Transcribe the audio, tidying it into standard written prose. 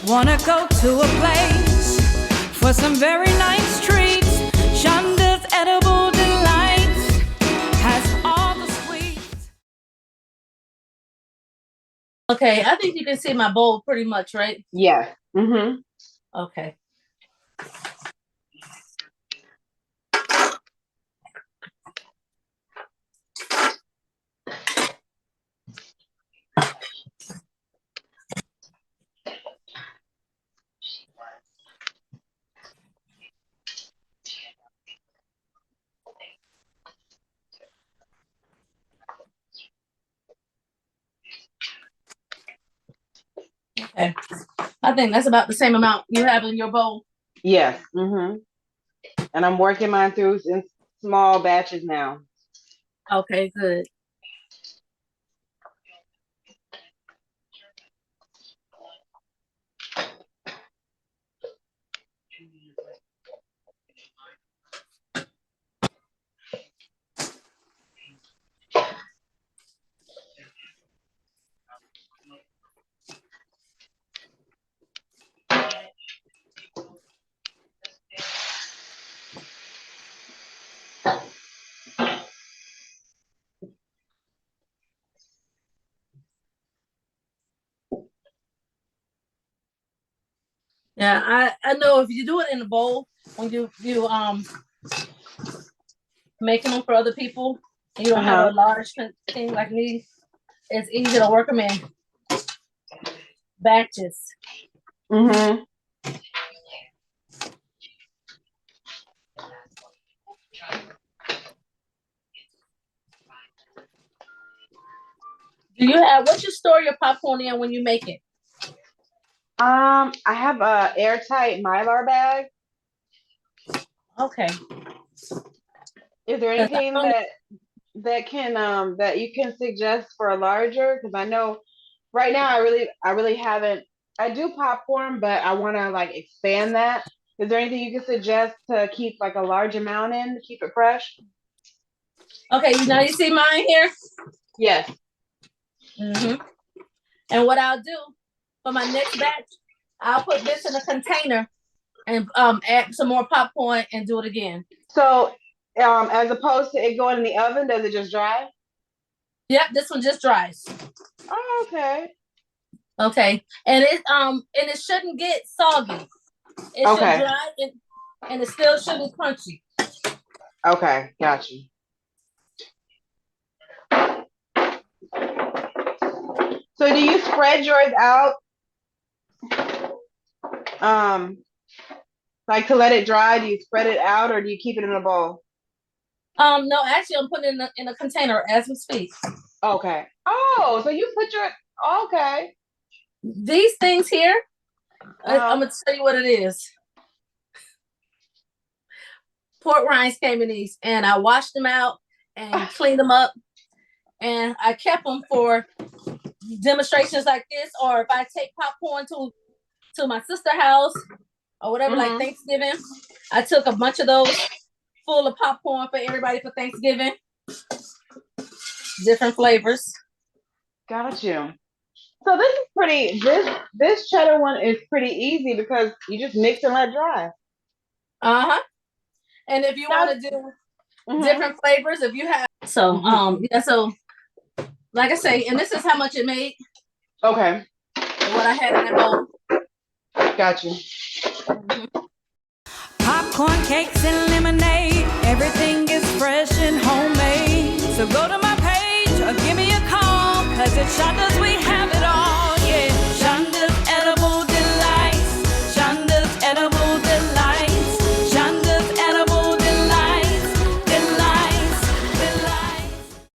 Wanna go to a place for some very nice treats. Shondas Edible Delights has all the sweets. Okay, I think you can see my bowl pretty much, right? Yeah. Mm-hmm. Okay. Okay. I think that's about the same amount you have in your bowl. Yes. Mm-hmm. And I'm working mine through in small batches now. Okay, good. Yeah, I know if you do it in a bowl when you making them for other people and you don't have a large thing like me, it's easy to work them in batches. Mm-hmm. Do you have what you store your popcorn in when you make it? I have a airtight Mylar bag. Okay. Is there anything that can that you can suggest for a larger? Because I know right now I really haven't. I do popcorn, but I want to like expand that. Is there anything you can suggest to keep like a large amount in to keep it fresh? Okay, now you see mine here? Yes. Mm-hmm. And what I'll do for my next batch, I'll put this in a container and add some more popcorn and do it again. So as opposed to it going in the oven, does it just dry? Yep, this one just dries. Oh, okay. Okay. And it shouldn't get soggy. It should dry and it still shouldn't crunchy. Okay, got you. So do you spread yours out? Like to let it dry, do you spread it out or do you keep it in a bowl? No, actually I'm putting it in a container as we speak. Okay. Oh, so you put your okay. These things here, I'm gonna tell you what it is. Pork rinds came in these, and I washed them out and cleaned them up, and I kept them for demonstrations like this, or if I take popcorn to my sister's house or whatever, like Thanksgiving. I took a bunch of those full of popcorn for everybody for Thanksgiving. Different flavors. Got you. So this is pretty. This cheddar one is pretty easy because you just mix and let dry. And if you want to do different flavors, if you have yeah. So like I say, and this is how much it made. Okay. What I had in that bowl. Got you. Popcorn, cakes, and lemonade. Everything is fresh and homemade. So go to my page or give me a call, 'cause at Shondas we have